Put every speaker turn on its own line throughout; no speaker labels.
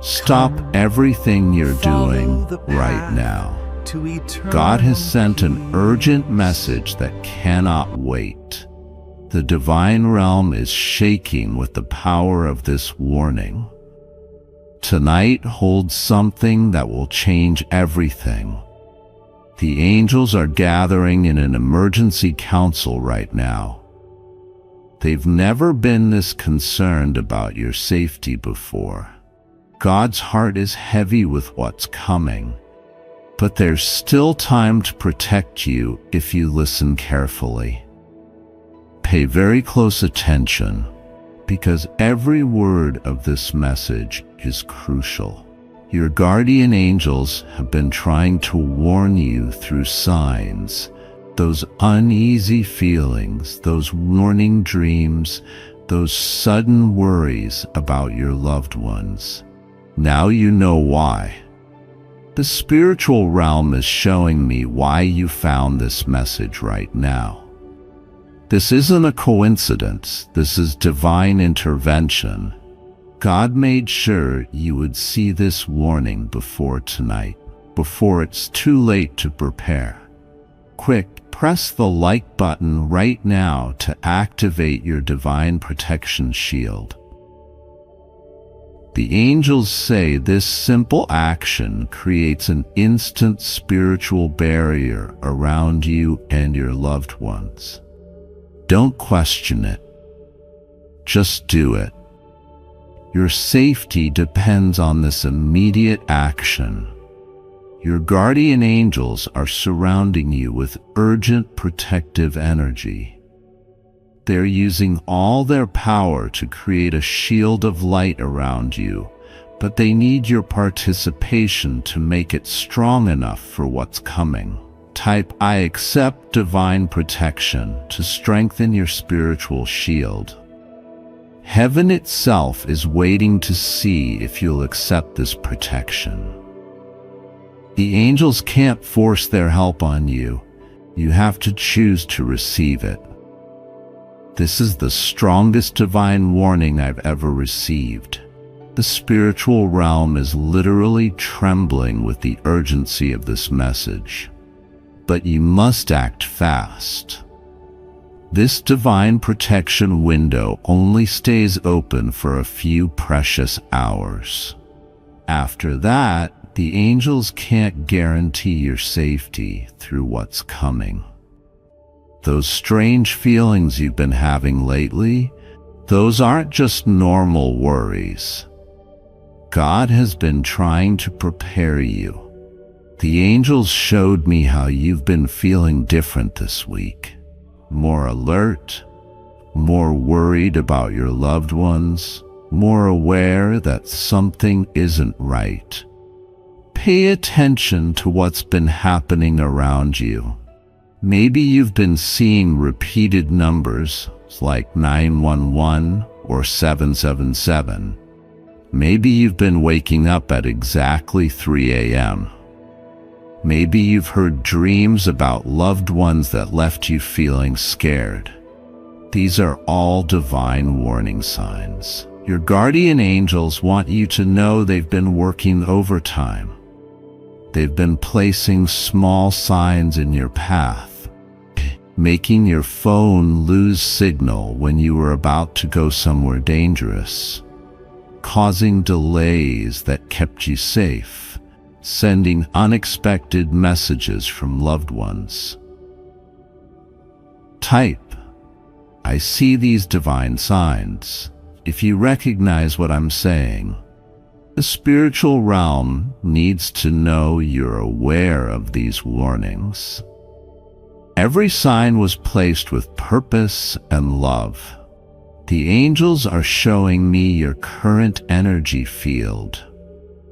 Stop everything you're doing right now. God has sent an urgent message that cannot wait. The divine realm is shaking with the power of this warning. Tonight holds something that will change everything. The angels are gathering in an emergency council right now. They've never been this concerned about your safety before. God's heart is heavy with what's coming, but there's still time to protect you if you listen carefully. Pay very close attention, because every word of this message is crucial. Your guardian angels have been trying to warn you through signs, those uneasy feelings, those warning dreams, those sudden worries about your loved ones. Now you know why. The spiritual realm is showing me why you found this message right now. This isn't a coincidence. This is divine intervention. God made sure you would see this warning before tonight, before it's too late to prepare. Quick, press the like button right now to activate your divine protection shield. The angels say this simple action creates an instant spiritual barrier around you and your loved ones. Don't question it. Just do it. Your safety depends on this immediate action. Your guardian angels are surrounding you with urgent protective energy. They're using all their power to create a shield of light around you, but they need your participation to make it strong enough for what's coming. Type "I accept divine protection" to strengthen your spiritual shield. Heaven itself is waiting to see if you'll accept this protection. The angels can't force their help on you. You have to choose to receive it. This is the strongest divine warning I've ever received. The spiritual realm is literally trembling with the urgency of this message. But you must act fast. This divine protection window only stays open for a few precious hours. After that, the angels can't guarantee your safety through what's coming. Those strange feelings you've been having lately, those aren't just normal worries. God has been trying to prepare you. The angels showed me how you've been feeling different this week. More alert, more worried about your loved ones, more aware that something isn't right. Pay attention to what's been happening around you. Maybe you've been seeing repeated numbers like 911 or 777. Maybe you've been waking up at exactly 3 a.m. Maybe you've heard dreams about loved ones that left you feeling scared. These are all divine warning signs. Your guardian angels want you to know they've been working overtime. They've been placing small signs in your path, making your phone lose signal when you were about to go somewhere dangerous, causing delays that kept you safe, sending unexpected messages from loved ones. Type, "I see these divine signs," if you recognize what I'm saying. The spiritual realm needs to know you're aware of these warnings. Every sign was placed with purpose and love. The angels are showing me your current energy field.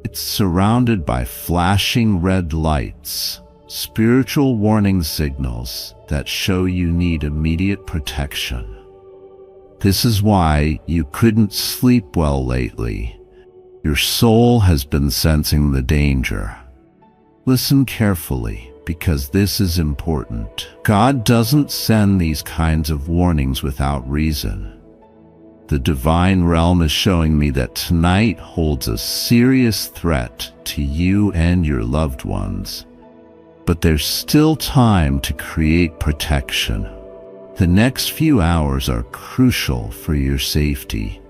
It's surrounded by flashing red lights, spiritual warning signals that show you need immediate protection. This is why you couldn't sleep well lately. Your soul has been sensing the danger. Listen carefully, because this is important. God doesn't send these kinds of warnings without reason. The divine realm is showing me that tonight holds a serious threat to you and your loved ones. But there's still time to create protection. The next few hours are crucial for your safety.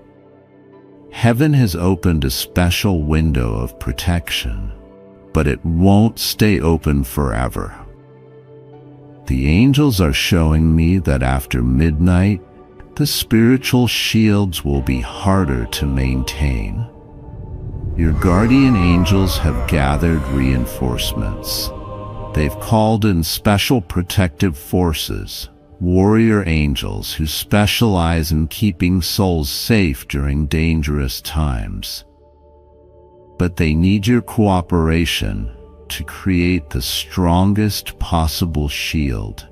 Heaven has opened a special window of protection, but it won't stay open forever. The angels are showing me that after midnight, the spiritual shields will be harder to maintain. Your guardian angels have gathered reinforcements. They've called in special protective forces, warrior angels who specialize in keeping souls safe during dangerous times. But they need your cooperation to create the strongest possible shield.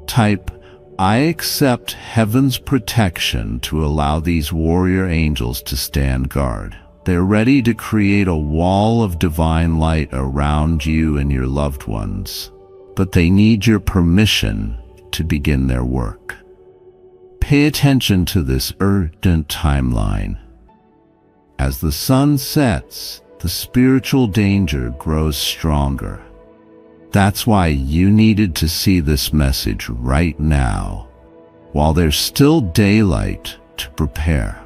Type, "I accept heaven's protection" to allow these warrior angels to stand guard. They're ready to create a wall of divine light around you and your loved ones, but they need your permission to begin their work. Pay attention to this urgent timeline. As the sun sets, the spiritual danger grows stronger. That's why you needed to see this message right now, while there's still daylight to prepare.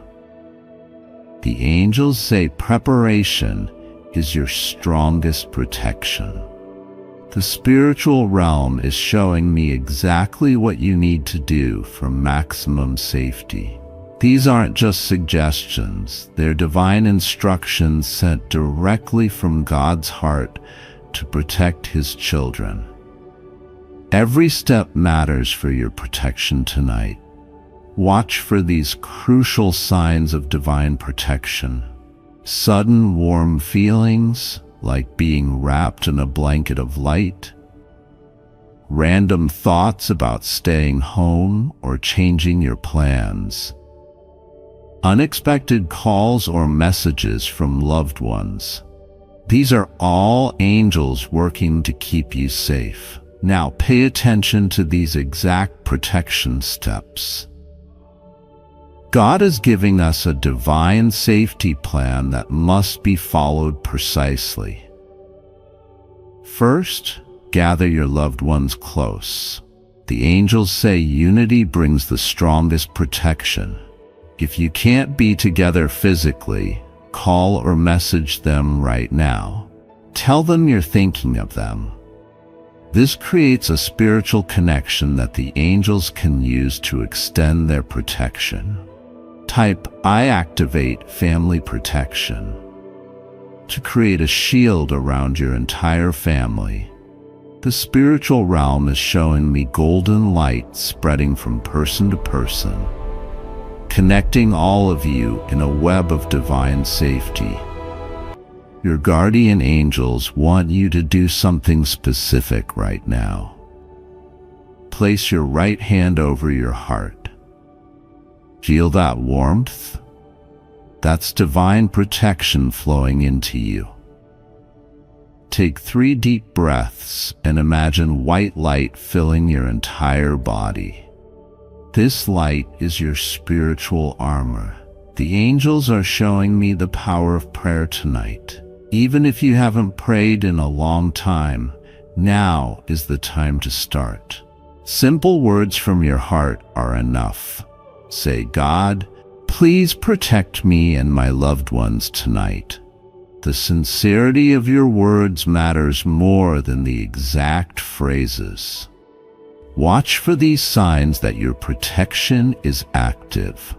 The angels say preparation is your strongest protection. The spiritual realm is showing me exactly what you need to do for maximum safety. These aren't just suggestions, they're divine instructions sent directly from God's heart to protect His children. Every step matters for your protection tonight. Watch for these crucial signs of divine protection. Sudden warm feelings, like being wrapped in a blanket of light. Random thoughts about staying home or changing your plans. Unexpected calls or messages from loved ones. These are all angels working to keep you safe. Now pay attention to these exact protection steps. God is giving us a divine safety plan that must be followed precisely. First, gather your loved ones close. The angels say unity brings the strongest protection. If you can't be together physically, call or message them right now. Tell them you're thinking of them. This creates a spiritual connection that the angels can use to extend their protection. Type, "I activate family protection" to create a shield around your entire family. The spiritual realm is showing me golden light spreading from person to person, connecting all of you in a web of divine safety. Your guardian angels want you to do something specific right now. Place your right hand over your heart. Feel that warmth? That's divine protection flowing into you. Take 3 deep breaths and imagine white light filling your entire body. This light is your spiritual armor. The angels are showing me the power of prayer tonight. Even if you haven't prayed in a long time, now is the time to start. Simple words from your heart are enough. Say, "God, please protect me and my loved ones tonight." The sincerity of your words matters more than the exact phrases. Watch for these signs that your protection is active.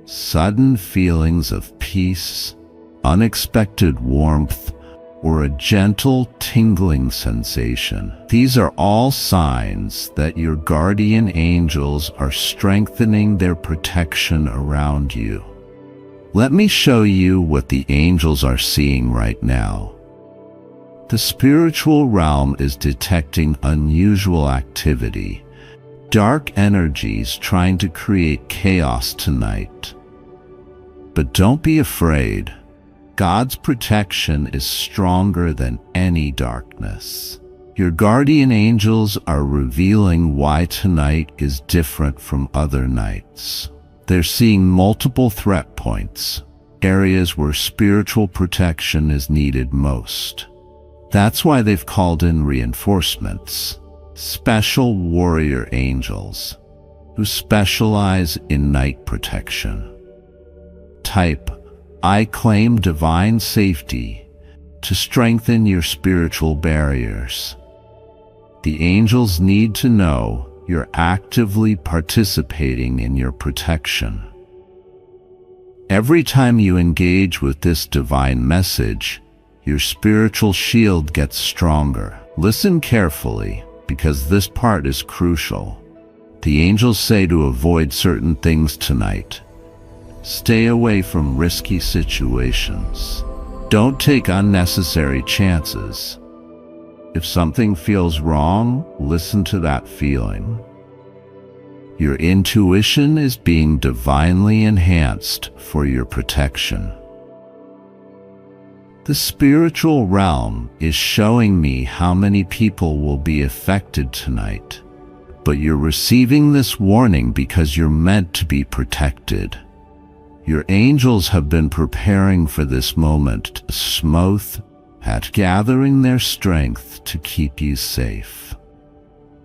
Sudden feelings of peace, unexpected warmth, or a gentle tingling sensation. These are all signs that your guardian angels are strengthening their protection around you. Let me show you what the angels are seeing right now. The spiritual realm is detecting unusual activity, dark energies trying to create chaos tonight. But don't be afraid. God's protection is stronger than any darkness. Your guardian angels are revealing why tonight is different from other nights. They're seeing multiple threat points, areas where spiritual protection is needed most. That's why they've called in reinforcements, special warrior angels, who specialize in night protection. Type, I claim divine safety to strengthen your spiritual barriers. The angels need to know you're actively participating in your protection. Every time you engage with this divine message, your spiritual shield gets stronger. Listen carefully, because this part is crucial. The angels say to avoid certain things tonight. Stay away from risky situations. Don't take unnecessary chances. If something feels wrong, listen to that feeling. Your intuition is being divinely enhanced for your protection. The spiritual realm is showing me how many people will be affected tonight, but you're receiving this warning because you're meant to be protected. Your angels have been preparing for this moment to smooth at gathering their strength to keep you safe.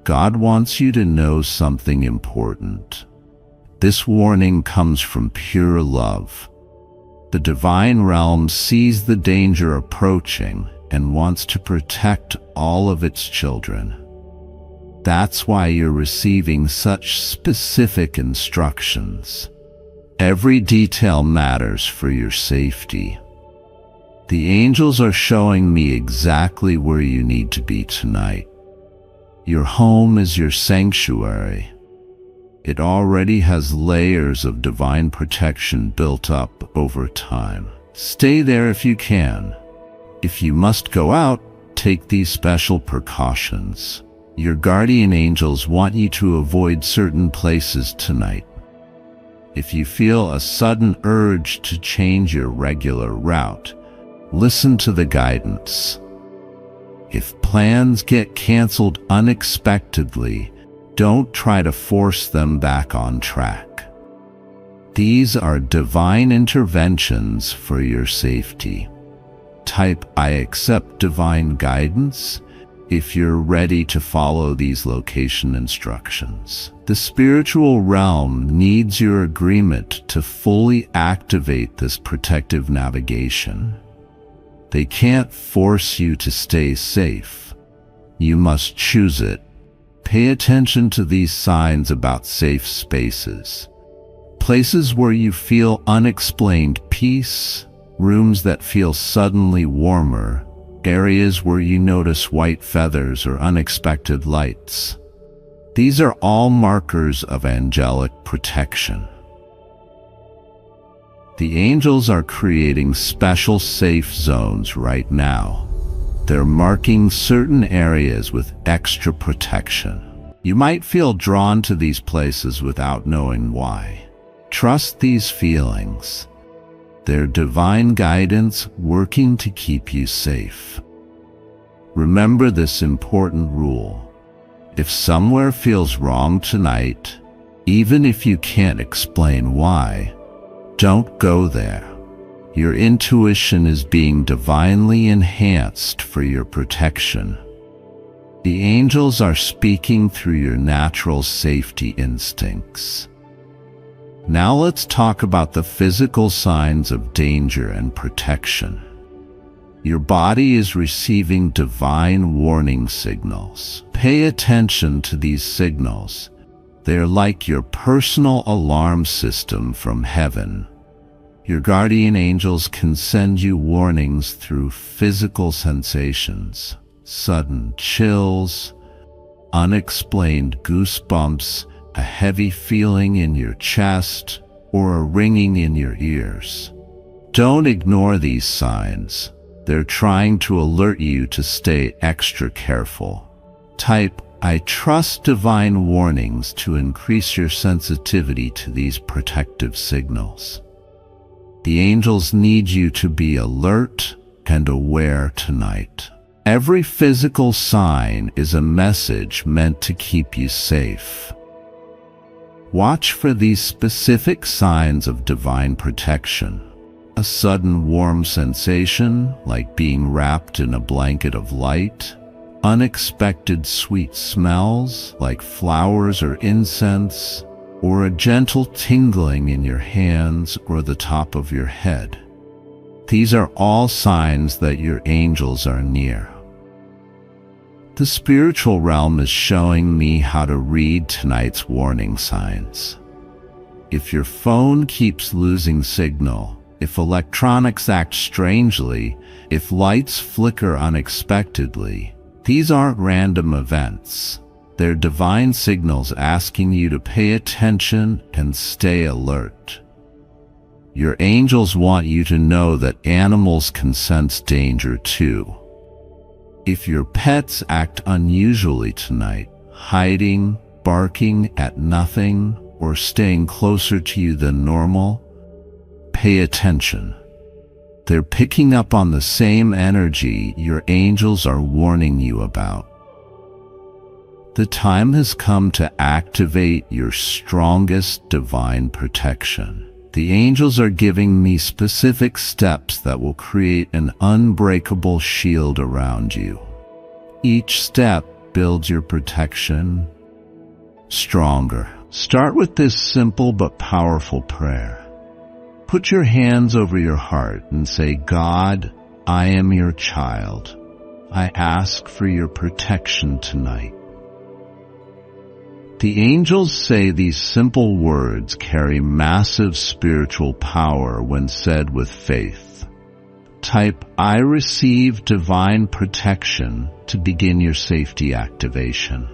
God wants you to know something important. This warning comes from pure love. The divine realm sees the danger approaching and wants to protect all of its children. That's why you're receiving such specific instructions. Every detail matters for your safety. The angels are showing me exactly where you need to be tonight. Your home is your sanctuary. It already has layers of divine protection built up over time. Stay there if you can. If you must go out, take these special precautions. Your guardian angels want you to avoid certain places tonight. If you feel a sudden urge to change your regular route, listen to the guidance. If plans get canceled unexpectedly, don't try to force them back on track. These are divine interventions for your safety. Type, I accept divine guidance if you're ready to follow these location instructions. The spiritual realm needs your agreement to fully activate this protective navigation. They can't force you to stay safe. You must choose it. Pay attention to these signs about safe spaces. Places where you feel unexplained peace, rooms that feel suddenly warmer, areas where you notice white feathers or unexpected lights. These are all markers of angelic protection. The angels are creating special safe zones right now. They're marking certain areas with extra protection. You might feel drawn to these places without knowing why. Trust these feelings. They're divine guidance working to keep you safe. Remember this important rule. If somewhere feels wrong tonight, even if you can't explain why, don't go there. Your intuition is being divinely enhanced for your protection. The angels are speaking through your natural safety instincts. Now let's talk about the physical signs of danger and protection. Your body is receiving divine warning signals. Pay attention to these signals. They're like your personal alarm system from heaven. Your guardian angels can send you warnings through physical sensations, sudden chills, unexplained goosebumps, a heavy feeling in your chest, or a ringing in your ears. Don't ignore these signs. They're trying to alert you to stay extra careful. Type, I trust divine warnings to increase your sensitivity to these protective signals. The angels need you to be alert and aware tonight. Every physical sign is a message meant to keep you safe. Watch for these specific signs of divine protection. A sudden warm sensation, like being wrapped in a blanket of light. Unexpected sweet smells, like flowers or incense. Or a gentle tingling in your hands or the top of your head. These are all signs that your angels are near. The spiritual realm is showing me how to read tonight's warning signs. If your phone keeps losing signal, if electronics act strangely, if lights flicker unexpectedly, these aren't random events. They're divine signals asking you to pay attention and stay alert. Your angels want you to know that animals can sense danger too. If your pets act unusually tonight, hiding, barking at nothing, or staying closer to you than normal, pay attention. They're picking up on the same energy your angels are warning you about. The time has come to activate your strongest divine protection. The angels are giving me specific steps that will create an unbreakable shield around you. Each step builds your protection stronger. Start with this simple but powerful prayer. Put your hands over your heart and say, God, I am your child. I ask for your protection tonight. The angels say these simple words carry massive spiritual power when said with faith. Type, I receive divine protection to begin your safety activation.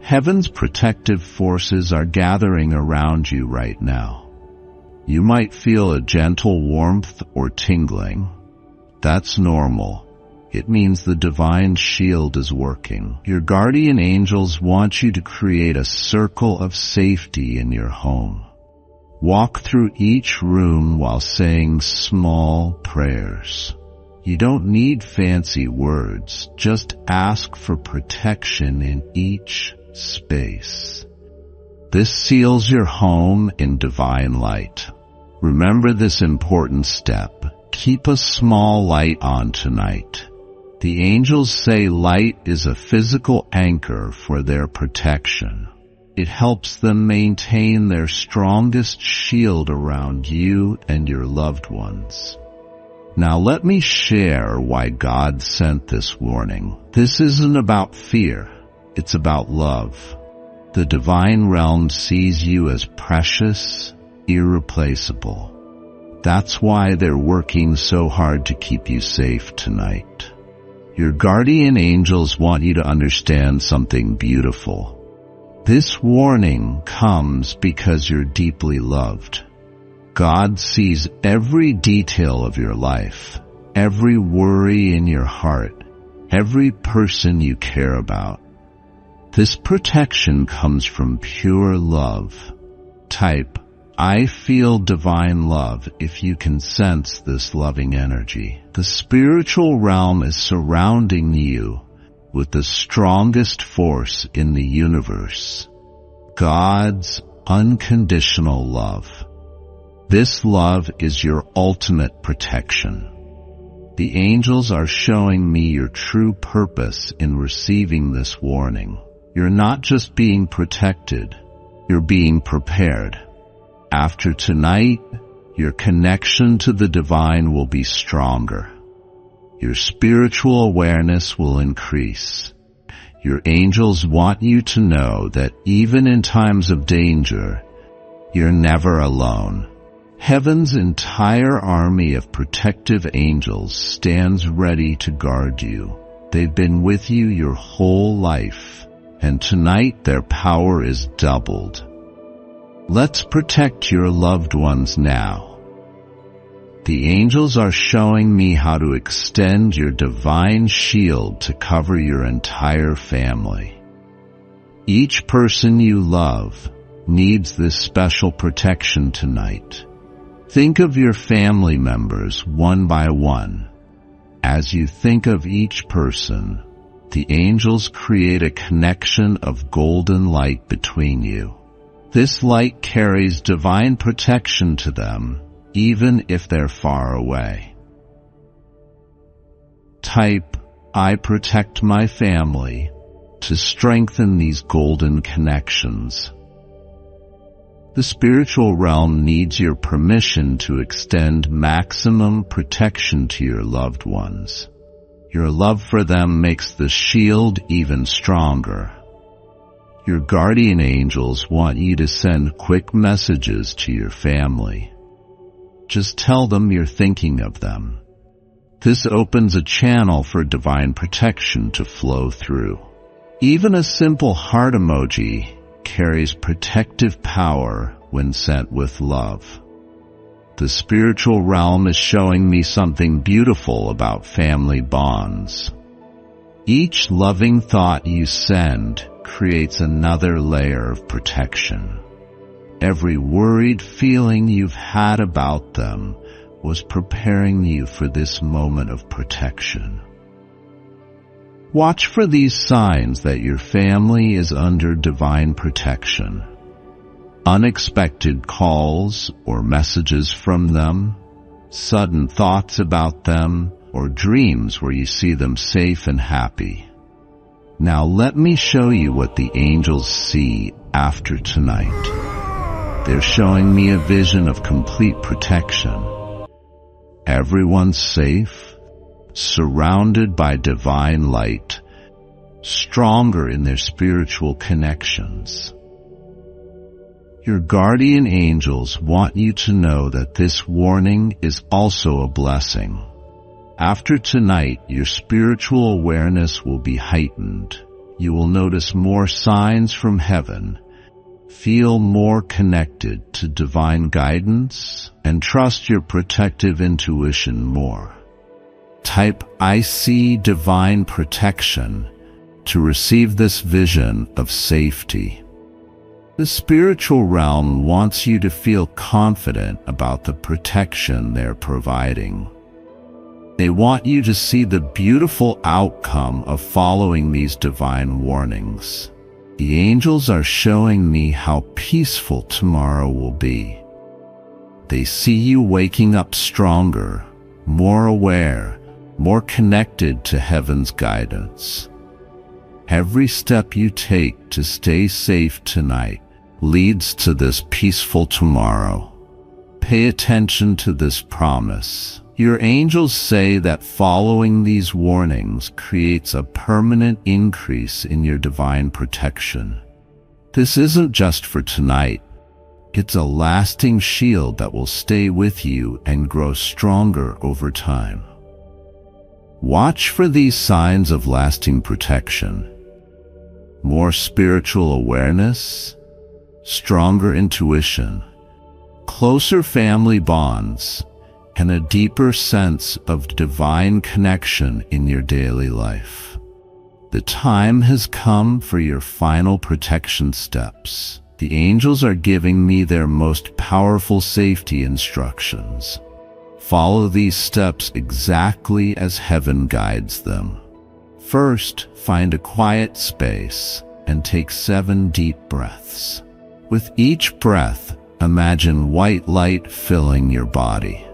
Heaven's protective forces are gathering around you right now. You might feel a gentle warmth or tingling. That's normal. It means the divine shield is working. Your guardian angels want you to create a circle of safety in your home. Walk through each room while saying small prayers. You don't need fancy words, just ask for protection in each space. This seals your home in divine light. Remember this important step. Keep a small light on tonight. The angels say light is a physical anchor for their protection. It helps them maintain their strongest shield around you and your loved ones. Now let me share why God sent this warning. This isn't about fear. It's about love. The divine realm sees you as precious, irreplaceable. That's why they're working so hard to keep you safe tonight. Your guardian angels want you to understand something beautiful. This warning comes because you're deeply loved. God sees every detail of your life, every worry in your heart, every person you care about. This protection comes from pure love. Type, I feel divine love if you can sense this loving energy. The spiritual realm is surrounding you with the strongest force in the universe, God's unconditional love. This love is your ultimate protection. The angels are showing me your true purpose in receiving this warning. You're not just being protected, you're being prepared. After tonight, your connection to the divine will be stronger. Your spiritual awareness will increase. Your angels want you to know that even in times of danger, you're never alone. Heaven's entire army of protective angels stands ready to guard you. They've been with you your whole life, and tonight their power is doubled. Let's protect your loved ones now. The angels are showing me how to extend your divine shield to cover your entire family. Each person you love needs this special protection tonight. Think of your family members one by one. As you think of each person, the angels create a connection of golden light between you. This light carries divine protection to them, even if they're far away. Type, "I protect my family," to strengthen these golden connections. The spiritual realm needs your permission to extend maximum protection to your loved ones. Your love for them makes the shield even stronger. Your guardian angels want you to send quick messages to your family. Just tell them you're thinking of them. This opens a channel for divine protection to flow through. Even a simple heart emoji carries protective power when sent with love. The spiritual realm is showing me something beautiful about family bonds. Each loving thought you send creates another layer of protection. Every worried feeling you've had about them was preparing you for this moment of protection. Watch for these signs that your family is under divine protection. Unexpected calls or messages from them, sudden thoughts about them, or dreams where you see them safe and happy. Now let me show you what the angels see after tonight. They're showing me a vision of complete protection. Everyone's safe, surrounded by divine light, stronger in their spiritual connections. Your guardian angels want you to know that this warning is also a blessing. After tonight, your spiritual awareness will be heightened. You will notice more signs from heaven, feel more connected to divine guidance, and trust your protective intuition more. Type, "I see divine protection," to receive this vision of safety. The spiritual realm wants you to feel confident about the protection they're providing. They want you to see the beautiful outcome of following these divine warnings. The angels are showing me how peaceful tomorrow will be. They see you waking up stronger, more aware, more connected to heaven's guidance. Every step you take to stay safe tonight leads to this peaceful tomorrow. Pay attention to this promise. Your angels say that following these warnings creates a permanent increase in your divine protection. This isn't just for tonight. It's a lasting shield that will stay with you and grow stronger over time. Watch for these signs of lasting protection. More spiritual awareness, stronger intuition, closer family bonds, and a deeper sense of divine connection in your daily life. The time has come for your final protection steps. The angels are giving me their most powerful safety instructions. Follow these steps exactly as heaven guides them. First, find a quiet space and take 7 deep breaths. With each breath, imagine white light filling your body.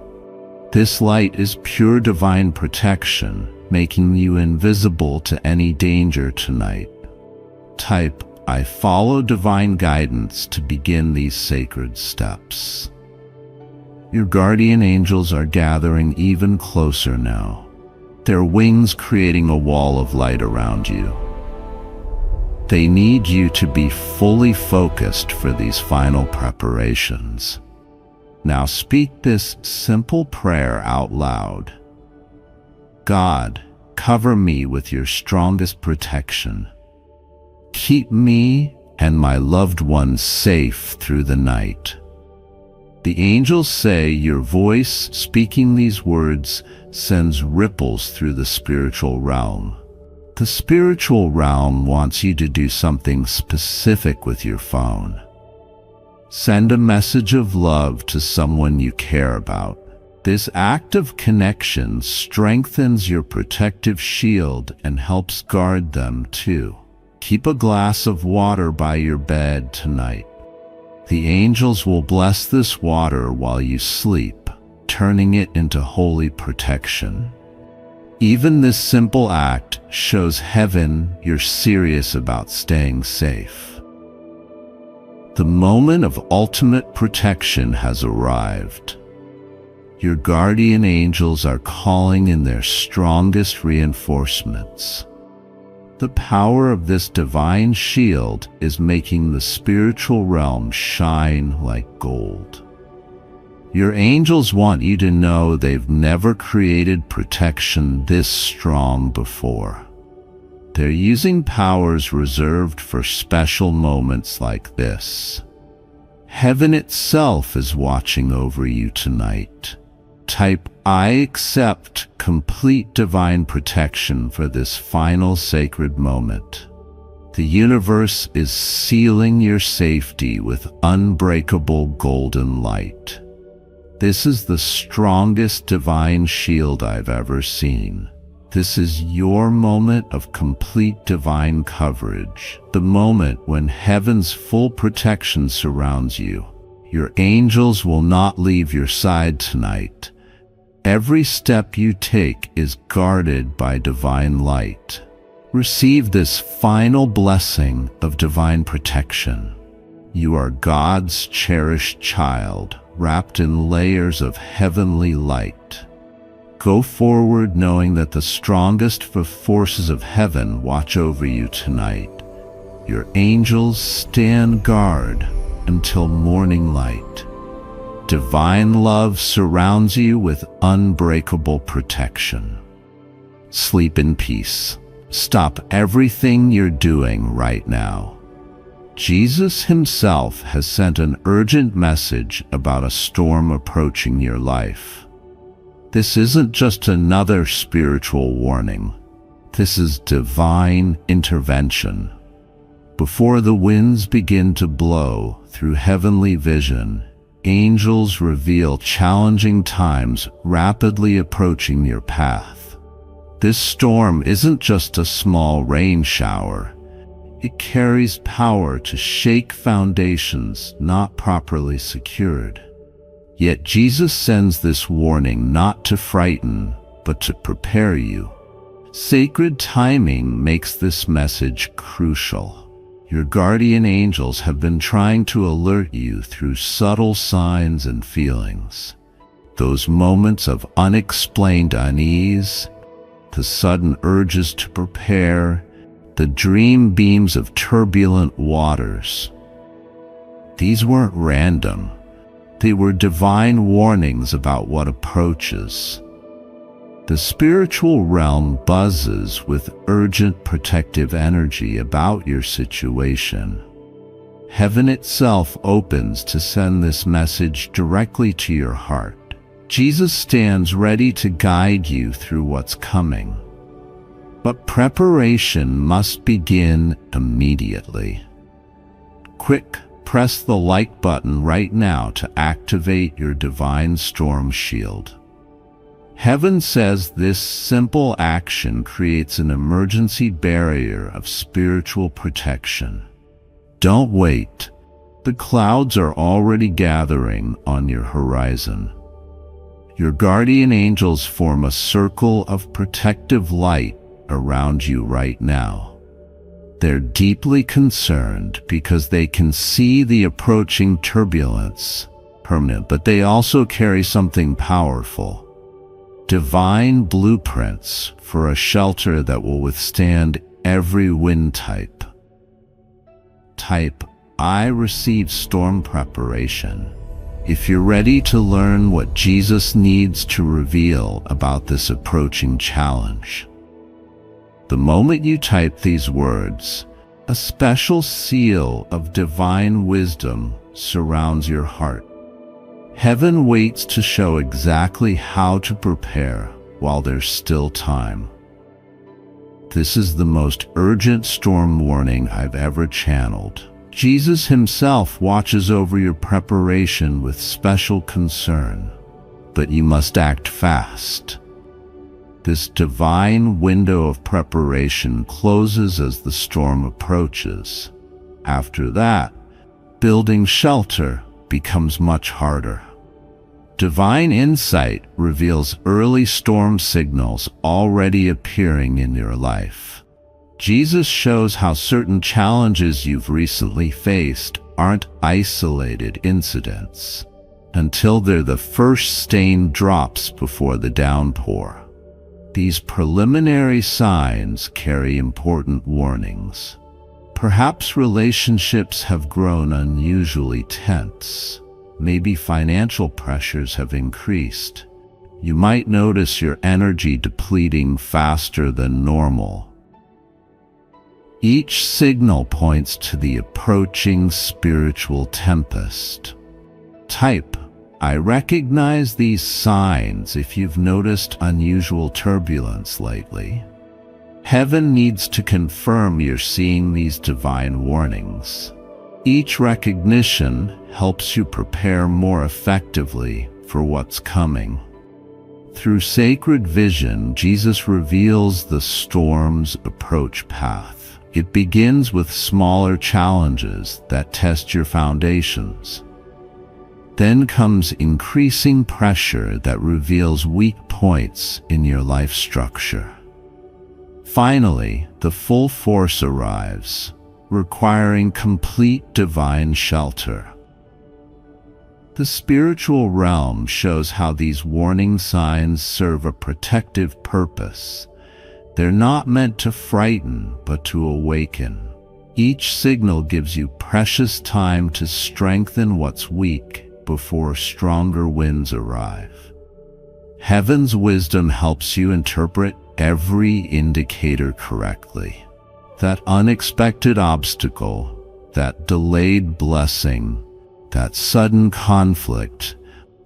This light is pure divine protection, making you invisible to any danger tonight. Type, "I follow divine guidance," to begin these sacred steps. Your guardian angels are gathering even closer now, their wings creating a wall of light around you. They need you to be fully focused for these final preparations. Now speak this simple prayer out loud. God, cover me with your strongest protection. Keep me and my loved ones safe through the night. The angels say your voice speaking these words sends ripples through the spiritual realm. The spiritual realm wants you to do something specific with your phone. Send a message of love to someone you care about. This act of connection strengthens your protective shield and helps guard them too. Keep a glass of water by your bed tonight. The angels will bless this water while you sleep, turning it into holy protection. Even this simple act shows heaven you're serious about staying safe. The moment of ultimate protection has arrived. Your guardian angels are calling in their strongest reinforcements. The power of this divine shield is making the spiritual realm shine like gold. Your angels want you to know they've never created protection this strong before. They're using powers reserved for special moments like this. Heaven itself is watching over you tonight. Type "I accept complete divine protection for this final sacred moment." The universe is sealing your safety with unbreakable golden light. This is the strongest divine shield I've ever seen. This is your moment of complete divine coverage, the moment when heaven's full protection surrounds you. Your angels will not leave your side tonight. Every step you take is guarded by divine light. Receive this final blessing of divine protection. You are God's cherished child, wrapped in layers of heavenly light. Go forward knowing that the strongest forces of heaven watch over you tonight. Your angels stand guard until morning light. Divine love surrounds you with unbreakable protection. Sleep in peace. Stop everything you're doing right now. Jesus himself has sent an urgent message about a storm approaching your life. This isn't just another spiritual warning. This is divine intervention. Before the winds begin to blow through heavenly vision, angels reveal challenging times rapidly approaching your path. This storm isn't just a small rain shower. It carries power to shake foundations not properly secured. Yet Jesus sends this warning not to frighten, but to prepare you. Sacred timing makes this message crucial. Your guardian angels have been trying to alert you through subtle signs and feelings. Those moments of unexplained unease, the sudden urges to prepare, the dream beams of turbulent waters. These weren't random. They were divine warnings about what approaches. The spiritual realm buzzes with urgent protective energy about your situation. Heaven itself opens to send this message directly to your heart. Jesus stands ready to guide you through what's coming. But preparation must begin immediately. Quick, press the like button right now to activate your divine storm shield. Heaven says this simple action creates an emergency barrier of spiritual protection. Don't wait. The clouds are already gathering on your horizon. Your guardian angels form a circle of protective light around you right now. They're deeply concerned because they can see the approaching turbulence, permanent, but they also carry something powerful. Divine blueprints for a shelter that will withstand every wind type. Type "I receive storm preparation" if you're ready to learn what Jesus needs to reveal about this approaching challenge. The moment you type these words, a special seal of divine wisdom surrounds your heart. Heaven waits to show exactly how to prepare while there's still time. This is the most urgent storm warning I've ever channeled. Jesus himself watches over your preparation with special concern, but you must act fast. This divine window of preparation closes as the storm approaches. After that, building shelter becomes much harder. Divine insight reveals early storm signals already appearing in your life. Jesus shows how certain challenges you've recently faced aren't isolated incidents until they're the first stain drops before the downpour. These preliminary signs carry important warnings. Perhaps relationships have grown unusually tense. Maybe financial pressures have increased. You might notice your energy depleting faster than normal. Each signal points to the approaching spiritual tempest. Type, "I recognize these signs" if you've noticed unusual turbulence lately. Heaven needs to confirm you're seeing these divine warnings. Each recognition helps you prepare more effectively for what's coming. Through sacred vision, Jesus reveals the storm's approach path. It begins with smaller challenges that test your foundations. Then comes increasing pressure that reveals weak points in your life structure. Finally, the full force arrives, requiring complete divine shelter. The spiritual realm shows how these warning signs serve a protective purpose. They're not meant to frighten, but to awaken. Each signal gives you precious time to strengthen what's weak before stronger winds arrive. Heaven's wisdom helps you interpret every indicator correctly. That unexpected obstacle, that delayed blessing, that sudden conflict,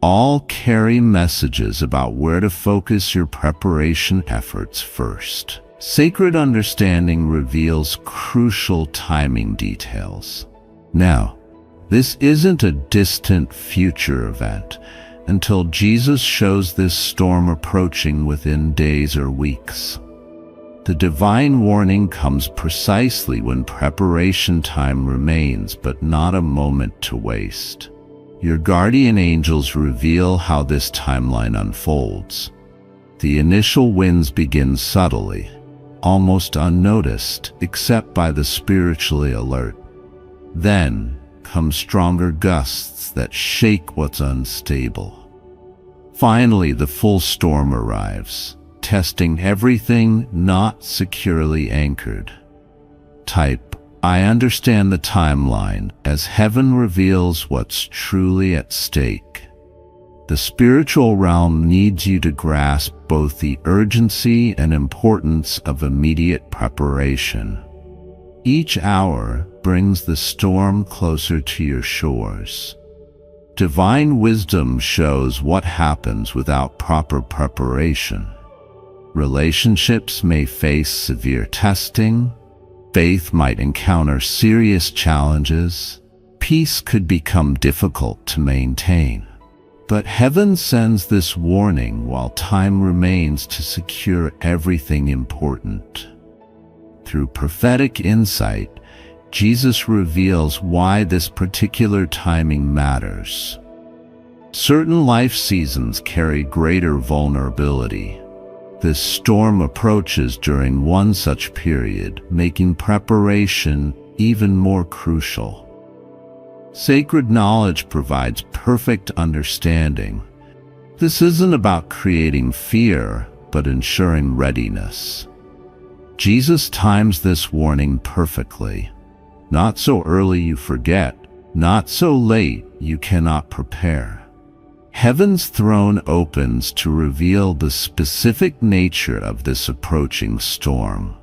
all carry messages about where to focus your preparation efforts first. Sacred understanding reveals crucial timing details. Now, this isn't a distant future event until Jesus shows this storm approaching within days or weeks. The divine warning comes precisely when preparation time remains, but not a moment to waste. Your guardian angels reveal how this timeline unfolds. The initial winds begin subtly, almost unnoticed except by the spiritually alert. Then come stronger gusts that shake what's unstable. Finally, the full storm arrives, testing everything not securely anchored. Type, "I understand the timeline," as heaven reveals what's truly at stake. The spiritual realm needs you to grasp both the urgency and importance of immediate preparation. Each hour brings the storm closer to your shores. Divine wisdom shows what happens without proper preparation. Relationships may face severe testing. Faith might encounter serious challenges. Peace could become difficult to maintain. But heaven sends this warning while time remains to secure everything important. Through prophetic insight, Jesus reveals why this particular timing matters. Certain life seasons carry greater vulnerability. This storm approaches during one such period, making preparation even more crucial. Sacred knowledge provides perfect understanding. This isn't about creating fear, but ensuring readiness. Jesus times this warning perfectly. Not so early you forget, not so late you cannot prepare. Heaven's throne opens to reveal the specific nature of this approaching storm.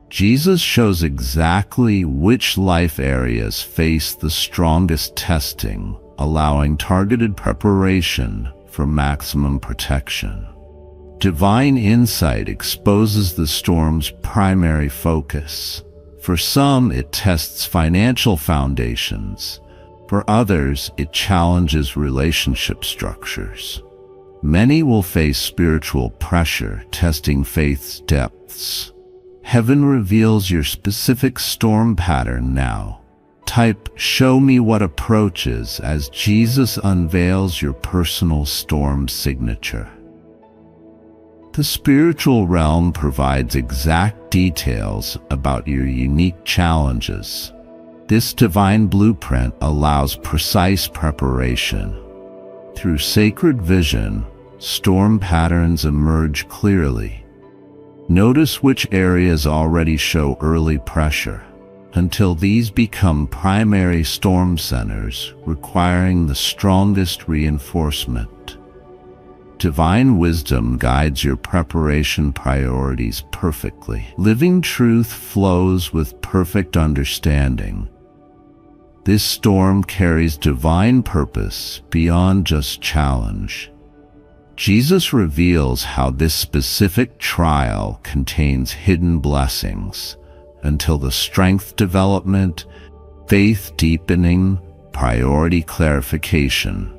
Jesus shows exactly which life areas face the strongest testing, allowing targeted preparation for maximum protection. Divine insight exposes the storm's primary focus. For some, it tests financial foundations. For others, it challenges relationship structures. Many will face spiritual pressure, testing faith's depths. Heaven reveals your specific storm pattern now. Type "Show me what approaches" as Jesus unveils your personal storm signature. The spiritual realm provides exact details about your unique challenges. This divine blueprint allows precise preparation. Through sacred vision, storm patterns emerge clearly. Notice which areas already show early pressure, until these become primary storm centers, requiring the strongest reinforcement. Divine wisdom guides your preparation priorities perfectly. Living truth flows with perfect understanding. This storm carries divine purpose beyond just challenge. Jesus reveals how this specific trial contains hidden blessings, until the strength development, faith deepening, priority clarification.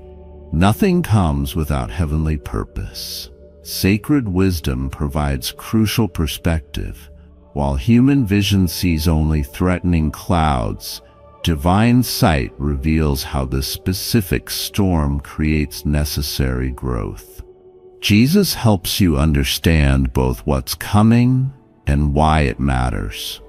Nothing comes without heavenly purpose. Sacred wisdom provides crucial perspective. While human vision sees only threatening clouds, divine sight reveals how the specific storm creates necessary growth. Jesus helps you understand both what's coming and why it matters.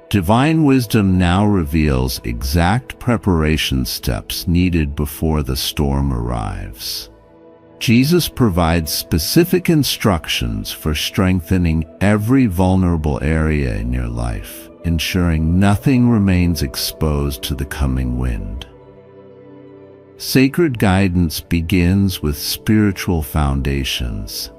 Divine wisdom now reveals exact preparation steps needed before the storm arrives. Jesus provides specific instructions for strengthening every vulnerable area in your life, ensuring nothing remains exposed to the coming wind. Sacred guidance begins with spiritual foundations.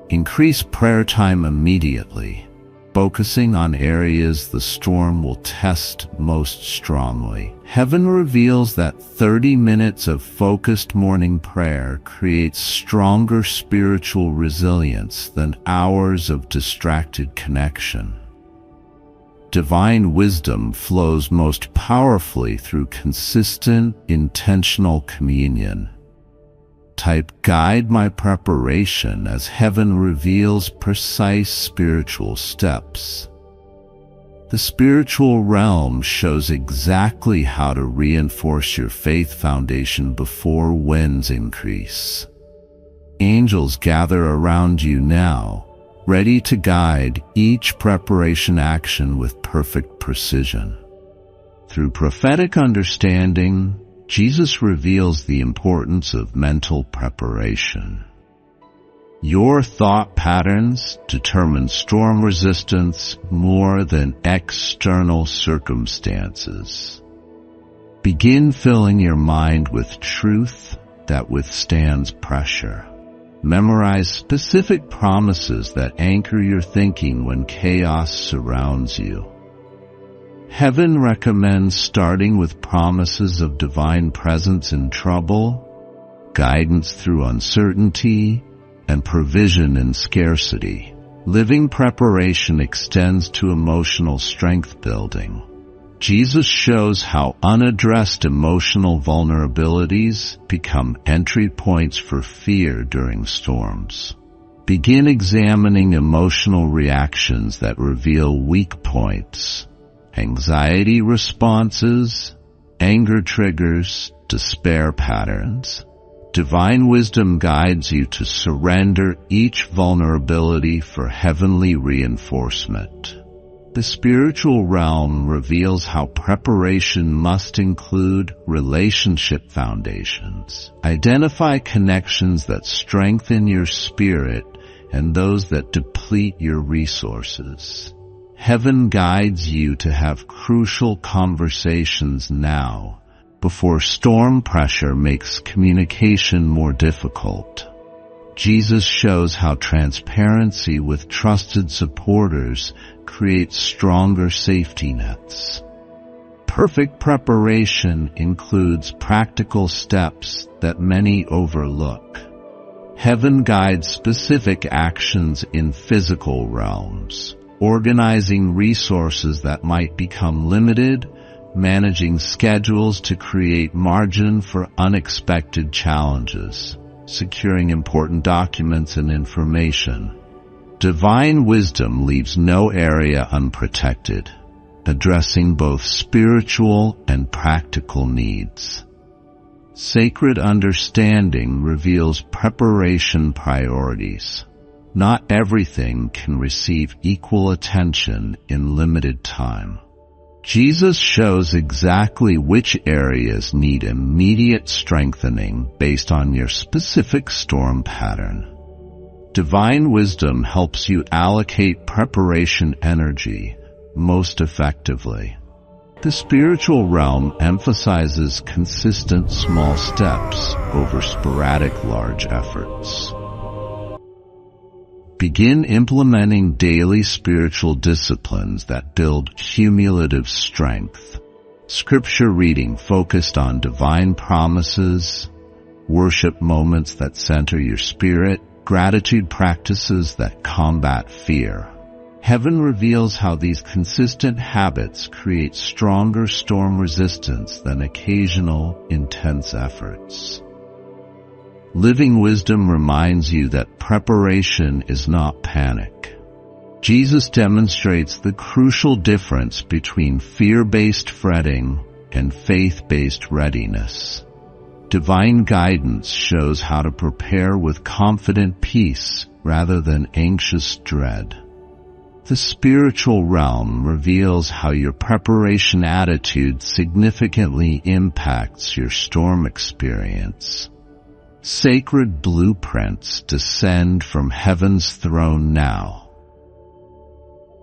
Increase prayer time immediately, focusing on areas the storm will test most strongly. Heaven reveals that 30 minutes of focused morning prayer creates stronger spiritual resilience than hours of distracted connection. Divine wisdom flows most powerfully through consistent, intentional communion. Type "Guide my preparation" as heaven reveals precise spiritual steps. The spiritual realm shows exactly how to reinforce your faith foundation before winds increase. Angels gather around you now, ready to guide each preparation action with perfect precision. Through prophetic understanding, Jesus reveals the importance of mental preparation. Your thought patterns determine storm resistance more than external circumstances. Begin filling your mind with truth that withstands pressure. Memorize specific promises that anchor your thinking when chaos surrounds you. Heaven recommends starting with promises of divine presence in trouble, guidance through uncertainty, and provision in scarcity. Living preparation extends to emotional strength building. Jesus shows how unaddressed emotional vulnerabilities become entry points for fear during storms. Begin examining emotional reactions that reveal weak points. Anxiety responses, anger triggers, despair patterns. Divine wisdom guides you to surrender each vulnerability for heavenly reinforcement. The spiritual realm reveals how preparation must include relationship foundations. Identify connections that strengthen your spirit and those that deplete your resources. Heaven guides you to have crucial conversations now, before storm pressure makes communication more difficult. Jesus shows how transparency with trusted supporters creates stronger safety nets. Perfect preparation includes practical steps that many overlook. Heaven guides specific actions in physical realms. Organizing resources that might become limited, managing schedules to create margin for unexpected challenges, securing important documents and information. Divine wisdom leaves no area unprotected. addressing both spiritual and practical needs. Sacred understanding reveals preparation priorities. Not everything can receive equal attention in limited time. Jesus shows exactly which areas need immediate strengthening based on your specific storm pattern. Divine wisdom helps you allocate preparation energy most effectively. The spiritual realm emphasizes consistent small steps over sporadic large efforts. Begin implementing daily spiritual disciplines that build cumulative strength. Scripture reading focused on divine promises, worship moments that center your spirit, gratitude practices that combat fear. Heaven reveals how these consistent habits create stronger storm resistance than occasional, intense efforts. Living wisdom reminds you that preparation is not panic. Jesus demonstrates the crucial difference between fear-based fretting and faith-based readiness. Divine guidance shows how to prepare with confident peace rather than anxious dread. The spiritual realm reveals how your preparation attitude significantly impacts your storm experience. Sacred blueprints descend from heaven's throne now.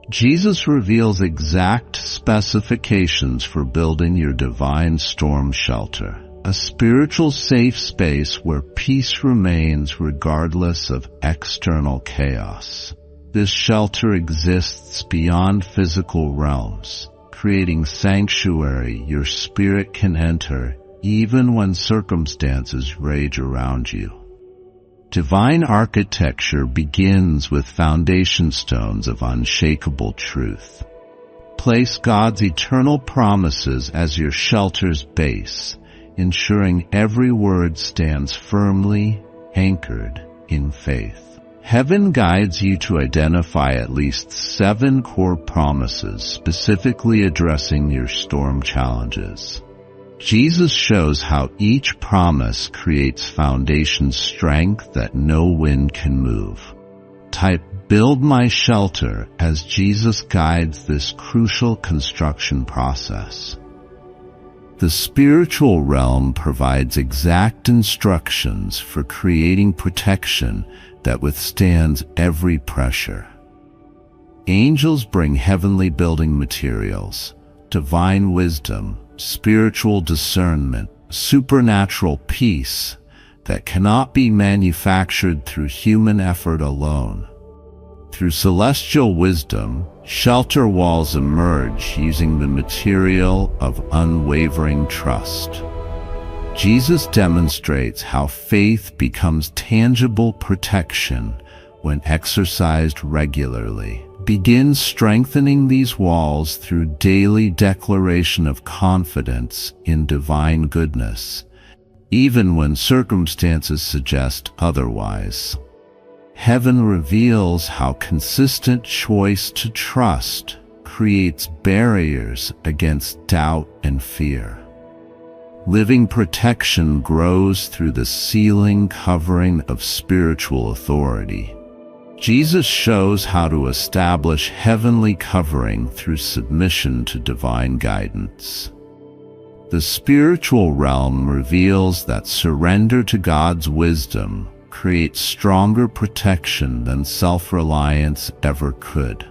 Jesus reveals exact specifications for building your divine storm shelter, a spiritual safe space where peace remains regardless of external chaos. This shelter exists beyond physical realms, creating sanctuary your spirit can enter even when circumstances rage around you. Divine architecture begins with foundation stones of unshakable truth. Place God's eternal promises as your shelter's base, ensuring every word stands firmly anchored in faith. Heaven guides you to identify at least 7 core promises specifically addressing your storm challenges. Jesus shows how each promise creates foundation strength that no wind can move. Type "Build my shelter" as Jesus guides this crucial construction process. The spiritual realm provides exact instructions for creating protection that withstands every pressure. Angels bring heavenly building materials, divine wisdom, spiritual discernment, supernatural peace that cannot be manufactured through human effort alone. Through celestial wisdom, shelter walls emerge using the material of unwavering trust. Jesus demonstrates how faith becomes tangible protection when exercised regularly. Begin strengthening these walls through daily declaration of confidence in divine goodness, even when circumstances suggest otherwise. Heaven reveals how consistent choice to trust creates barriers against doubt and fear. Living protection grows through the sealing covering of spiritual authority. Jesus shows how to establish heavenly covering through submission to divine guidance. The spiritual realm reveals that surrender to God's wisdom creates stronger protection than self-reliance ever could.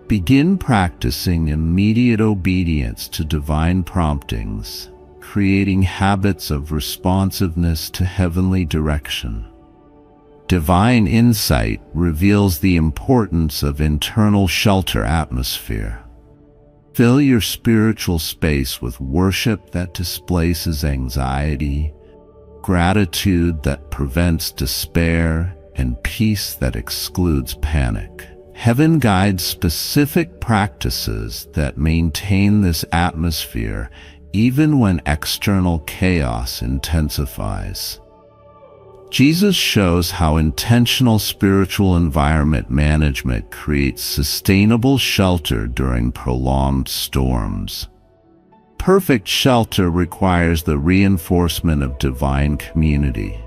Begin practicing immediate obedience to divine promptings, creating habits of responsiveness to heavenly direction. Divine insight reveals the importance of internal shelter atmosphere. Fill your spiritual space with worship that displaces anxiety, gratitude that prevents despair, and peace that excludes panic. Heaven guides specific practices that maintain this atmosphere even when external chaos intensifies. Jesus shows how intentional spiritual environment management creates sustainable shelter during prolonged storms. Perfect shelter requires the reinforcement of divine community.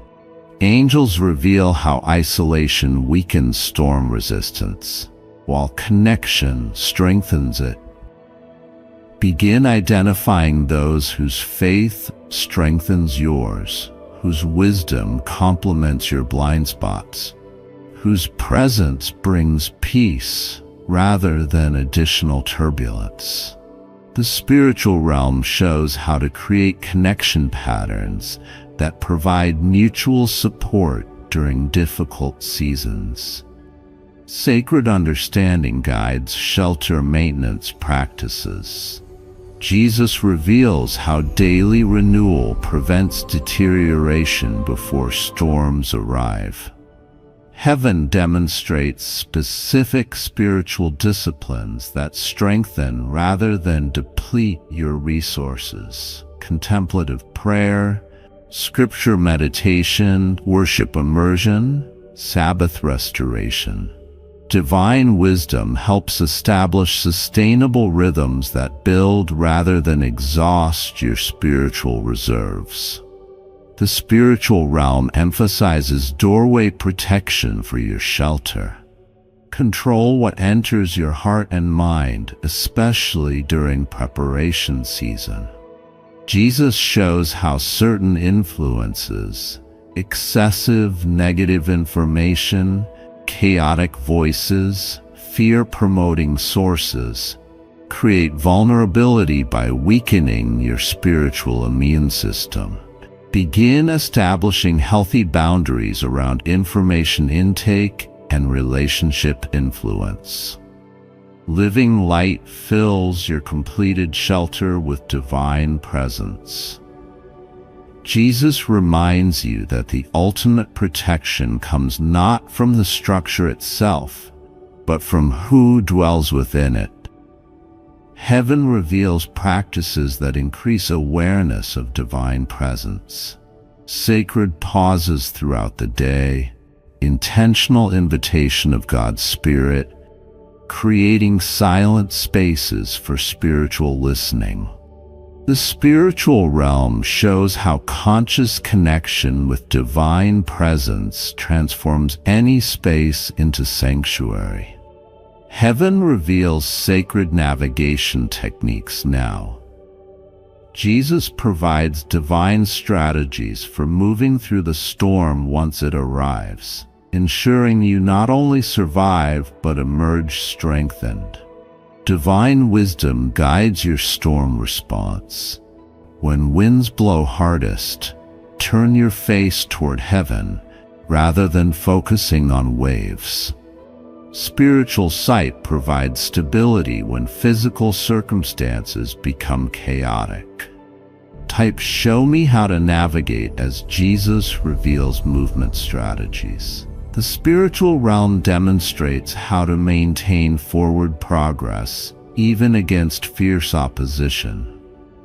Angels reveal how isolation weakens storm resistance, while connection strengthens it. Begin identifying those whose faith strengthens yours, whose wisdom complements your blind spots, whose presence brings peace rather than additional turbulence. The spiritual realm shows how to create connection patterns that provide mutual support during difficult seasons. Sacred understanding guides shelter maintenance practices. Jesus reveals how daily renewal prevents deterioration before storms arrive. Heaven demonstrates specific spiritual disciplines that strengthen rather than deplete your resources. Contemplative prayer, scripture meditation, worship immersion, Sabbath restoration. Divine wisdom helps establish sustainable rhythms that build rather than exhaust your spiritual reserves. The spiritual realm emphasizes doorway protection for your shelter. Control what enters your heart and mind, especially during preparation season. Jesus shows how certain influences, excessive negative information, chaotic voices, fear-promoting sources, create vulnerability by weakening your spiritual immune system. Begin establishing healthy boundaries around information intake and relationship influence. Living light fills your completed shelter with divine presence. Jesus reminds you that the ultimate protection comes not from the structure itself, but from who dwells within it. Heaven reveals practices that increase awareness of divine presence. Sacred pauses throughout the day, intentional invitation of God's Spirit, creating silent spaces for spiritual listening. The spiritual realm shows how conscious connection with divine presence transforms any space into sanctuary. Heaven reveals sacred navigation techniques now. Jesus provides divine strategies for moving through the storm once it arrives, ensuring you not only survive but emerge strengthened. Divine wisdom guides your storm response. When winds blow hardest, turn your face toward heaven rather than focusing on waves. Spiritual sight provides stability when physical circumstances become chaotic. Type "Show me how to navigate" as Jesus reveals movement strategies. The spiritual realm demonstrates how to maintain forward progress even against fierce opposition.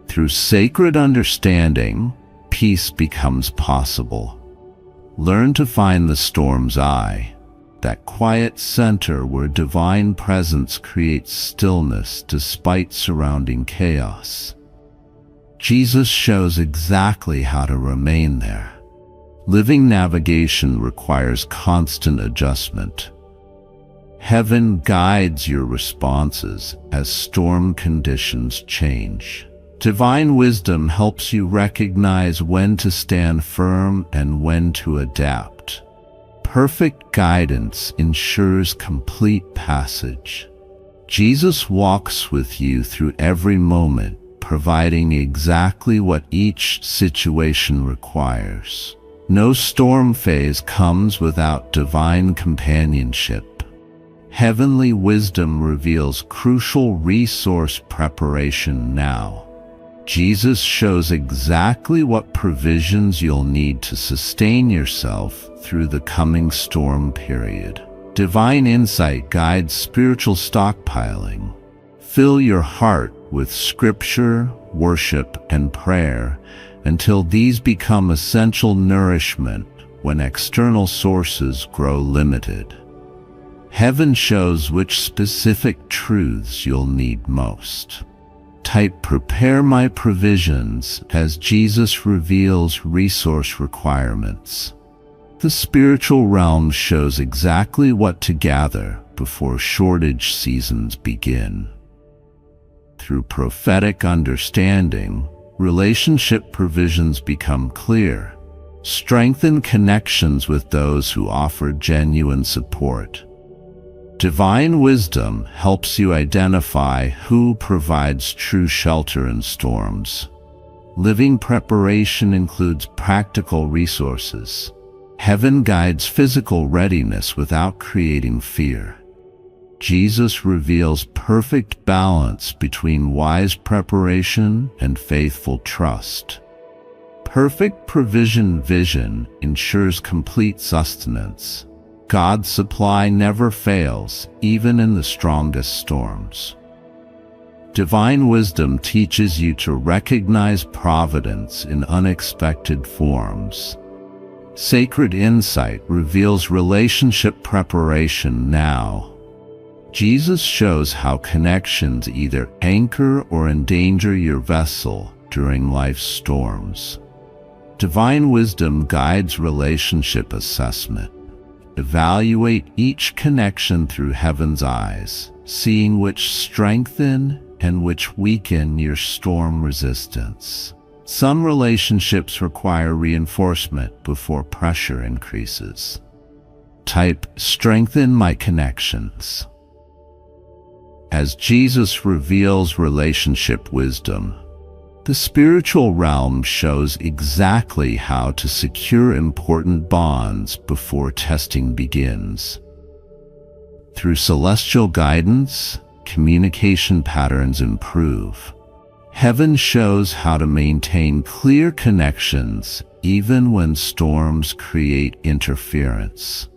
Through sacred understanding, peace becomes possible. Learn to find the storm's eye, that quiet center where divine presence creates stillness despite surrounding chaos. Jesus shows exactly how to remain there. Living navigation requires constant adjustment. Heaven guides your responses as storm conditions change. Divine wisdom helps you recognize when to stand firm and when to adapt. Perfect guidance ensures complete passage. Jesus walks with you through every moment, providing exactly what each situation requires. No storm phase comes without divine companionship. Heavenly wisdom reveals crucial resource preparation now. Jesus shows exactly what provisions you'll need to sustain yourself through the coming storm period. Divine insight guides spiritual stockpiling. Fill your heart with scripture, worship, and prayer until these become essential nourishment when external sources grow limited. Heaven shows which specific truths you'll need most. Type "prepare my provisions" as Jesus reveals resource requirements. The spiritual realm shows exactly what to gather before shortage seasons begin. Through prophetic understanding, relationship provisions become clear. Strengthen connections with those who offer genuine support. Divine wisdom helps you identify who provides true shelter in storms. Living preparation includes practical resources. Heaven guides physical readiness without creating fear. Jesus reveals perfect balance between wise preparation and faithful trust. Perfect provision vision ensures complete sustenance. God's supply never fails, even in the strongest storms. Divine wisdom teaches you to recognize providence in unexpected forms. Sacred insight reveals relationship preparation now. Jesus shows how connections either anchor or endanger your vessel during life's storms. Divine wisdom guides relationship assessment. Evaluate each connection through heaven's eyes, seeing which strengthen and which weaken your storm resistance. Some relationships require reinforcement before pressure increases. Type "strengthen my connections" as Jesus reveals relationship wisdom. The spiritual realm shows exactly how to secure important bonds before testing begins. Through celestial guidance, communication patterns improve. Heaven shows how to maintain clear connections even when storms create interference.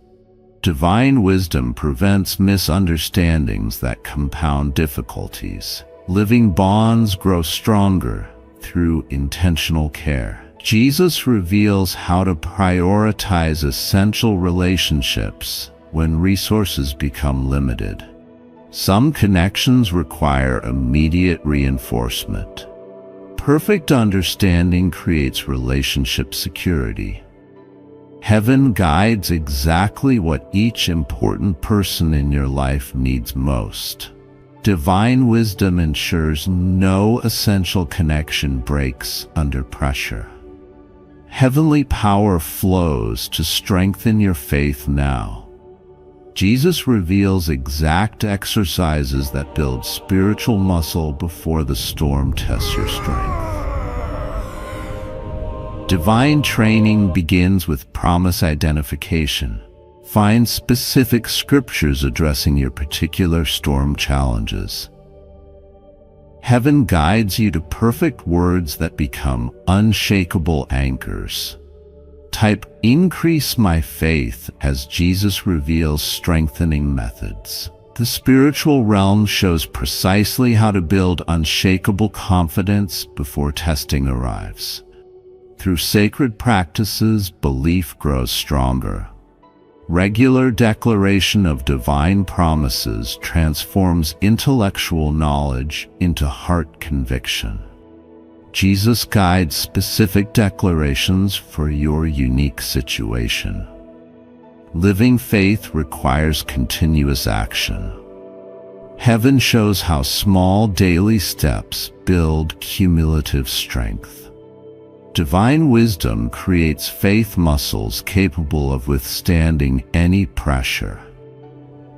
Divine wisdom prevents misunderstandings that compound difficulties. Living bonds grow stronger through intentional care. Jesus reveals how to prioritize essential relationships when resources become limited. Some connections require immediate reinforcement. Perfect understanding creates relationship security. Heaven guides exactly what each important person in your life needs most. Divine wisdom ensures no essential connection breaks under pressure. Heavenly power flows to strengthen your faith now. Jesus reveals exact exercises that build spiritual muscle before the storm tests your strength. Divine training begins with promise identification. Find specific scriptures addressing your particular storm challenges. Heaven guides you to perfect words that become unshakable anchors. Type "increase my faith" as Jesus reveals strengthening methods. The spiritual realm shows precisely how to build unshakable confidence before testing arrives. Through sacred practices, belief grows stronger. Regular declaration of divine promises transforms intellectual knowledge into heart conviction. Jesus guides specific declarations for your unique situation. Living faith requires continuous action. Heaven shows how small daily steps build cumulative strength. Divine wisdom creates faith muscles capable of withstanding any pressure.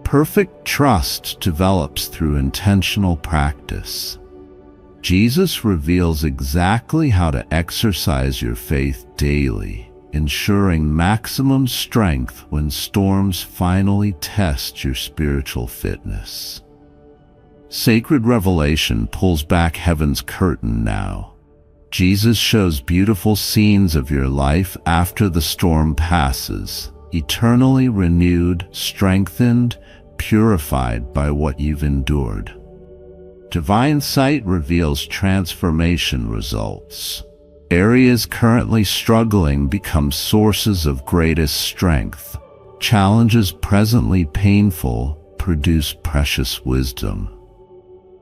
Perfect trust develops through intentional practice. Jesus reveals exactly how to exercise your faith daily, ensuring maximum strength when storms finally test your spiritual fitness. Sacred revelation pulls back heaven's curtain now. Jesus shows beautiful scenes of your life after the storm passes, eternally renewed, strengthened, purified by what you've endured. Divine sight reveals transformation results. Areas currently struggling become sources of greatest strength. Challenges presently painful produce precious wisdom.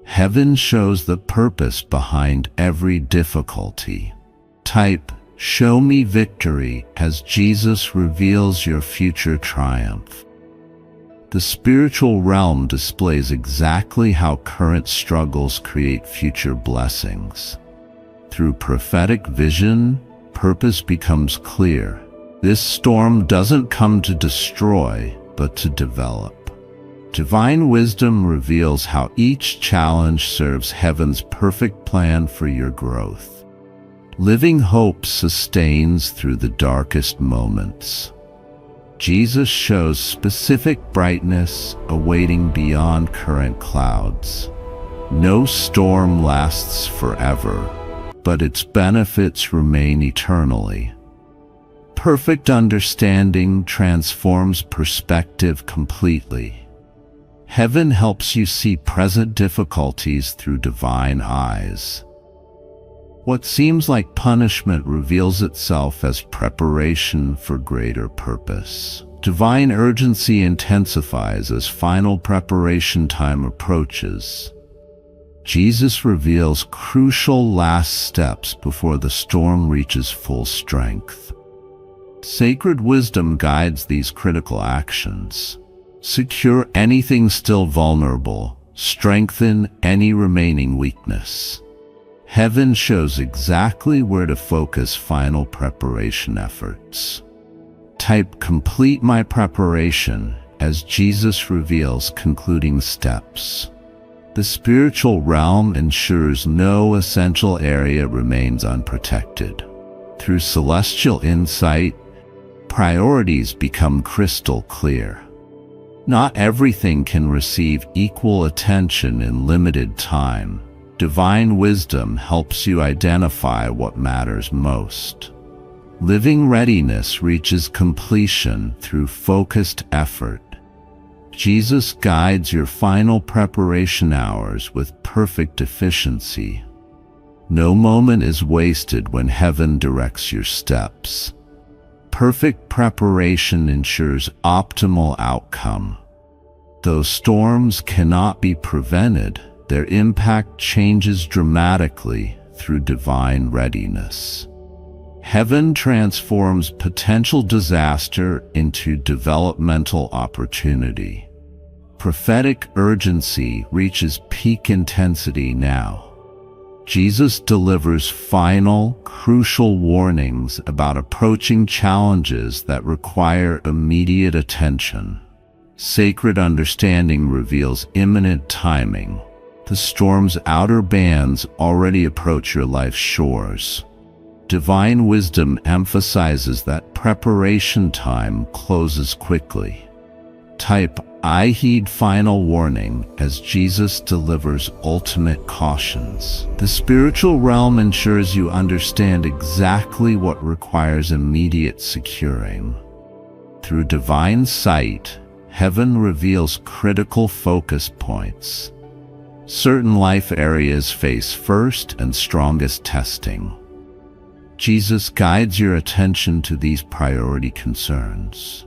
Heaven shows the purpose behind every difficulty. Type, "Show me victory," as Jesus reveals your future triumph. The spiritual realm displays exactly how current struggles create future blessings. Through prophetic vision, purpose becomes clear. This storm doesn't come to destroy, but to develop. Divine wisdom reveals how each challenge serves heaven's perfect plan for your growth. Living hope sustains through the darkest moments. Jesus shows specific brightness awaiting beyond current clouds. No storm lasts forever, but its benefits remain eternally. Perfect understanding transforms perspective completely. Heaven helps you see present difficulties through divine eyes. What seems like punishment reveals itself as preparation for greater purpose. Divine urgency intensifies as final preparation time approaches. Jesus reveals crucial last steps before the storm reaches full strength. Sacred wisdom guides these critical actions. Secure anything still vulnerable, strengthen any remaining weakness. Heaven shows exactly where to focus final preparation efforts. Type, "Complete my preparation," as Jesus reveals concluding steps. The spiritual realm ensures no essential area remains unprotected. Through celestial insight, priorities become crystal clear. Not everything can receive equal attention in limited time. Divine wisdom helps you identify what matters most. Living readiness reaches completion through focused effort. Jesus guides your final preparation hours with perfect efficiency. No moment is wasted when heaven directs your steps. Perfect preparation ensures optimal outcome. Though storms cannot be prevented, their impact changes dramatically through divine readiness. Heaven transforms potential disaster into developmental opportunity. Prophetic urgency reaches peak intensity now. Jesus delivers final, crucial warnings about approaching challenges that require immediate attention. Sacred understanding reveals imminent timing. The storm's outer bands already approach your life's shores. Divine wisdom emphasizes that preparation time closes quickly. Type, "I heed final warning," as Jesus delivers ultimate cautions. The spiritual realm ensures you understand exactly what requires immediate securing. Through divine sight, heaven reveals critical focus points. Certain life areas face first and strongest testing. Jesus guides your attention to these priority concerns.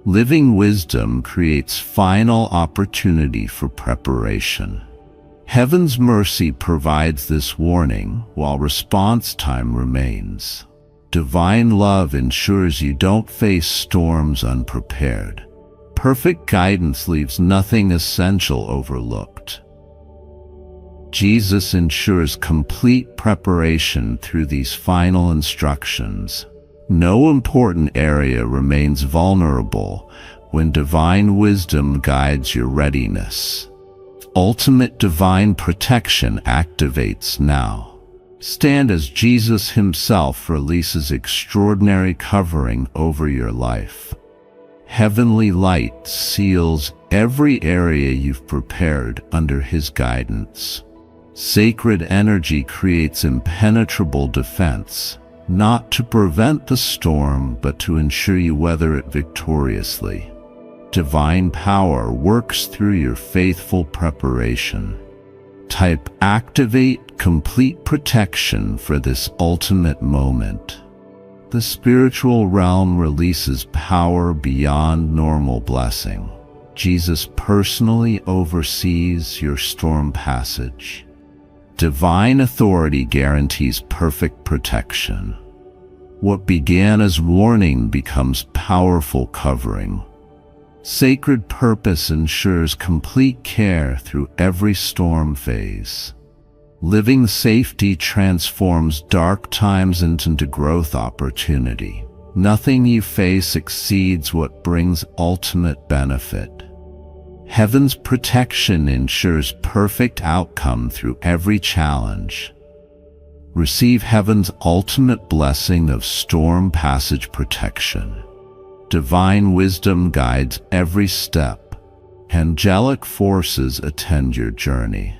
Living wisdom creates final opportunity for preparation. Heaven's mercy provides this warning while response time remains. Divine love ensures you don't face storms unprepared. Perfect guidance leaves nothing essential overlooked. Jesus ensures complete preparation through these final instructions. No important area remains vulnerable when divine wisdom guides your readiness. Ultimate divine protection activates now. Stand as Jesus himself releases extraordinary covering over your life. Heavenly light seals every area you've prepared under his guidance. Sacred energy creates impenetrable defense, not to prevent the storm, but to ensure you weather it victoriously. Divine power works through your faithful preparation. Type, "Activate complete protection for this ultimate moment. The spiritual realm releases power beyond normal blessing. Jesus personally oversees your storm passage. Divine authority guarantees perfect protection. What began as warning becomes powerful covering. Sacred purpose ensures complete care through every storm phase. Living safety transforms dark times into growth opportunity. Nothing you face exceeds what brings ultimate benefit. Heaven's protection ensures perfect outcome through every challenge. Receive heaven's ultimate blessing of storm passage protection. Divine wisdom guides every step. Angelic forces attend your journey.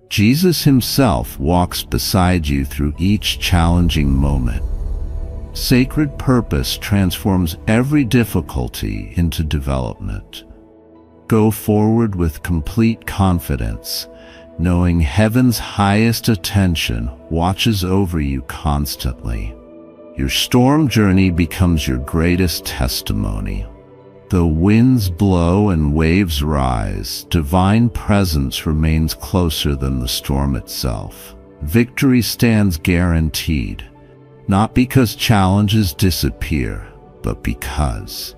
Jesus himself walks beside you through each challenging moment. Sacred purpose transforms every difficulty into development. Go forward with complete confidence, knowing heaven's highest attention watches over you constantly. Your storm journey becomes your greatest testimony. Though winds blow and waves rise, divine presence remains closer than the storm itself. Victory stands guaranteed, not because challenges disappear, but because